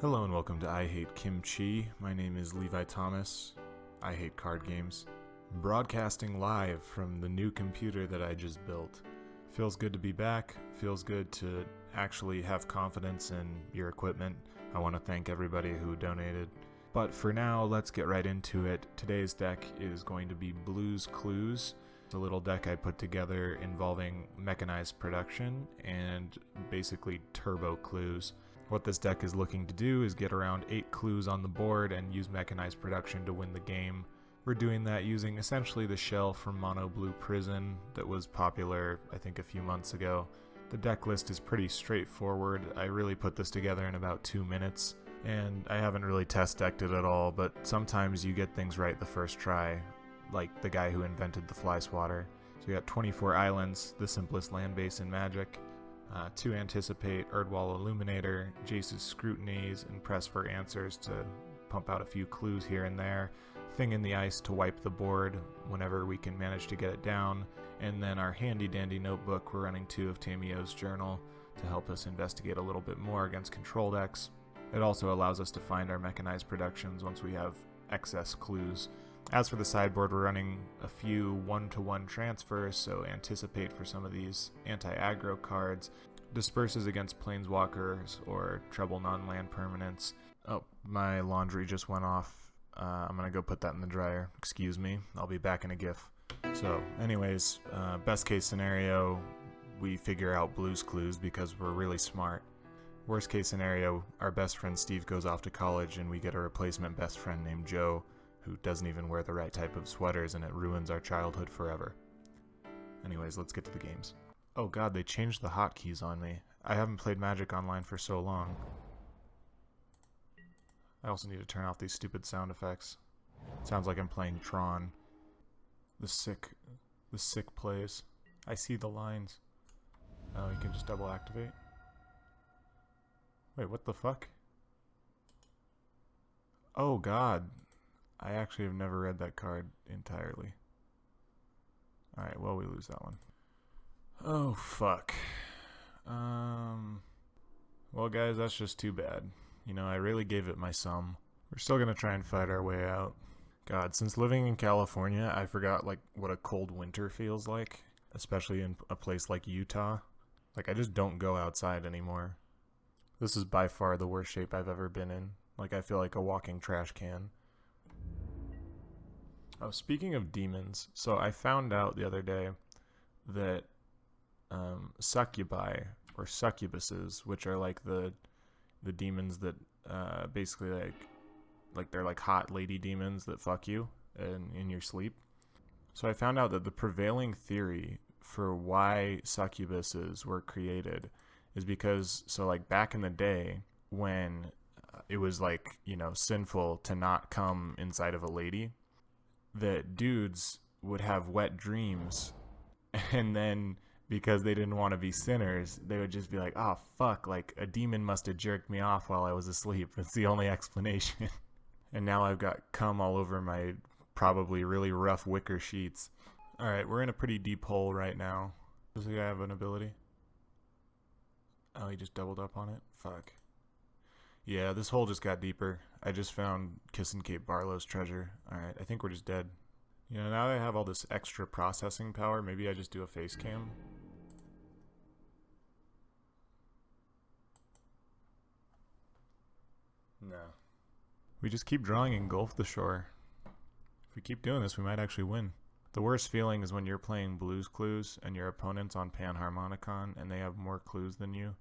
Hello and welcome to I Hate Kimchi. My name is Levi Thomas. I hate card games. Broadcasting live from the new computer that I just built. Feels good to be back. Feels good to actually have confidence in your equipment. I want to thank everybody who donated. But for now, let's get right into it. Today's deck is going to be Blues Clues. It's a little deck I put together involving mechanized production and basically turbo clues. What this deck is looking to do is get around 8 clues on the board and use mechanized production to win the game. We're doing that using essentially the shell from Mono Blue Prison that was popular, I think, a few months ago. The deck list is pretty straightforward. I really put this together in about 2 minutes, and I haven't really test decked it at all, but sometimes you get things right the first try, like the guy who invented the fly swatter. So you got 24 islands, the simplest land base in Magic. 2 Anticipate, Erdwall Illuminator, Jace's Scrutinies, and Press for Answers to pump out a few clues here and there. Thing in the Ice to wipe the board whenever we can manage to get it down. And then our handy dandy notebook, we're running 2 of Tamio's Journal to help us investigate a little bit more against control decks. It also allows us to find our mechanized productions once we have excess clues. As for the sideboard, we're running a few 1-to-1 transfers, so Anticipate for some of these anti-aggro cards, Disperses against Planeswalkers or Treble non-land permanents. Oh, my laundry just went off. I'm gonna go put that in the dryer. Excuse me, I'll be back in a GIF. So, anyways, best case scenario, we figure out Blues Clues because we're really smart. Worst case scenario, our best friend Steve goes off to college and we get a replacement best friend named Joe, who doesn't even wear the right type of sweaters, and it ruins our childhood forever. Anyways, let's get to the games. Oh god, they changed the hotkeys on me. I haven't played Magic Online for so long. I also need to turn off these stupid sound effects. It sounds like I'm playing Tron. The sick plays. I see the lines. Oh, you can just double activate. Wait, what the fuck? Oh god. I actually have never read that card entirely. Alright, well, we lose that one. Oh, fuck. Well, guys, that's just too bad. You know, I really gave it my sum. We're still gonna try and fight our way out. God, since living in California, I forgot, like, what a cold winter feels like. Especially in a place like Utah. Like, I just don't go outside anymore. This is by far the worst shape I've ever been in. Like, I feel like a walking trash can. Oh, speaking of demons, so I found out the other day that succubi or succubuses, which are like the demons that basically like they're like hot lady demons that fuck you in your sleep. So I found out that the prevailing theory for why succubuses were created is because, so like back in the day when it was like, you know, sinful to not come inside of a lady, that dudes would have wet dreams, and then because they didn't want to be sinners, they would just be like, oh fuck, like a demon must have jerked me off while I was asleep. That's the only explanation. And now I've got cum all over my probably really rough wicker sheets. Alright, we're in a pretty deep hole right now. Does the guy have an ability? Oh, he just doubled up on it? Fuck. Yeah, this hole just got deeper. I just found Kissin' Kate Barlow's treasure. Alright, I think we're just dead. You know, now that I have all this extra processing power, maybe I just do a face cam. No. We just keep drawing Engulf the Shore. If we keep doing this, we might actually win. The worst feeling is when you're playing Blues Clues and your opponent's on Panharmonicon and they have more clues than you.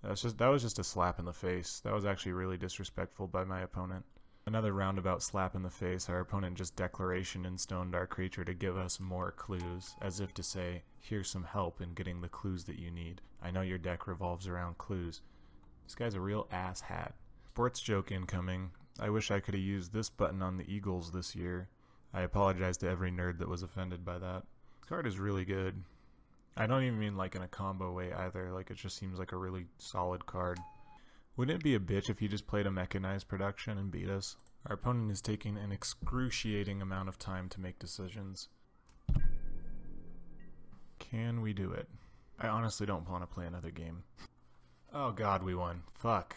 That was just a slap in the face. That was actually really disrespectful by my opponent. Another roundabout slap in the face. Our opponent just declaration and stoned our creature to give us more clues, as if to say, here's some help in getting the clues that you need. I know your deck revolves around clues. This guy's a real ass hat. Sports joke incoming. I wish I could have used this button on the Eagles this year. I apologize to every nerd that was offended by that. This card is really good. I don't even mean like in a combo way either, like it just seems like a really solid card. Wouldn't it be a bitch if he just played a mechanized production and beat us? Our opponent is taking an excruciating amount of time to make decisions. Can we do it? I honestly don't want to play another game. Oh god, we won. Fuck.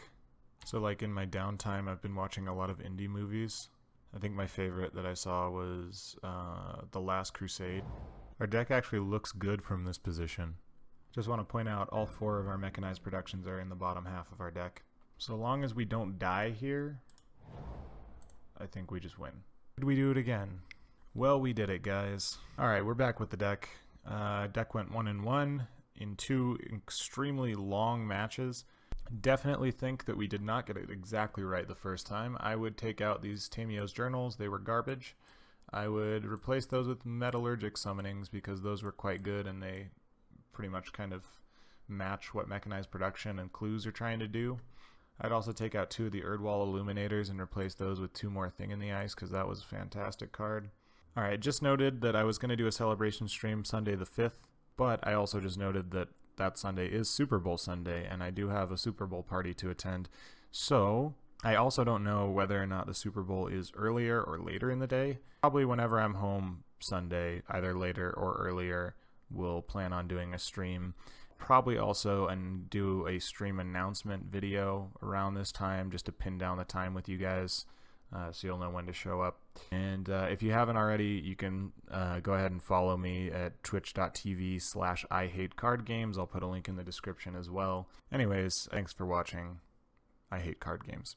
So like in my downtime, I've been watching a lot of indie movies. I think my favorite that I saw was The Last Crusade. Our deck actually looks good from this position. Just want to point out all 4 of our mechanized productions are in the bottom half of our deck. So long as we don't die here, I think we just win. Did we do it again? Well, we did it, guys. Alright, we're back with the deck. Deck went 1-1 in 2 extremely long matches. Definitely think that we did not get it exactly right the first time. I would take out these Tamio's Journals. They were garbage. I would replace those with Metallurgic Summonings because those were quite good and they pretty much kind of match what Mechanized Production and Clues are trying to do. I'd also take out 2 of the Erdwall Illuminators and replace those with 2 more Thing in the Ice because that was a fantastic card. Alright, just noted that I was going to do a celebration stream Sunday the 5th, but I also just noted that that Sunday is Super Bowl Sunday, and I do have a Super Bowl party to attend. So, I also don't know whether or not the Super Bowl is earlier or later in the day. Probably whenever I'm home Sunday, either later or earlier, we'll plan on doing a stream. Probably also do a stream announcement video around this time just to pin down the time with you guys. So you'll know when to show up. And if you haven't already, you can go ahead and follow me at twitch.tv/IHateCardGames. I'll put a link in the description as well. Anyways, thanks for watching. I hate card games.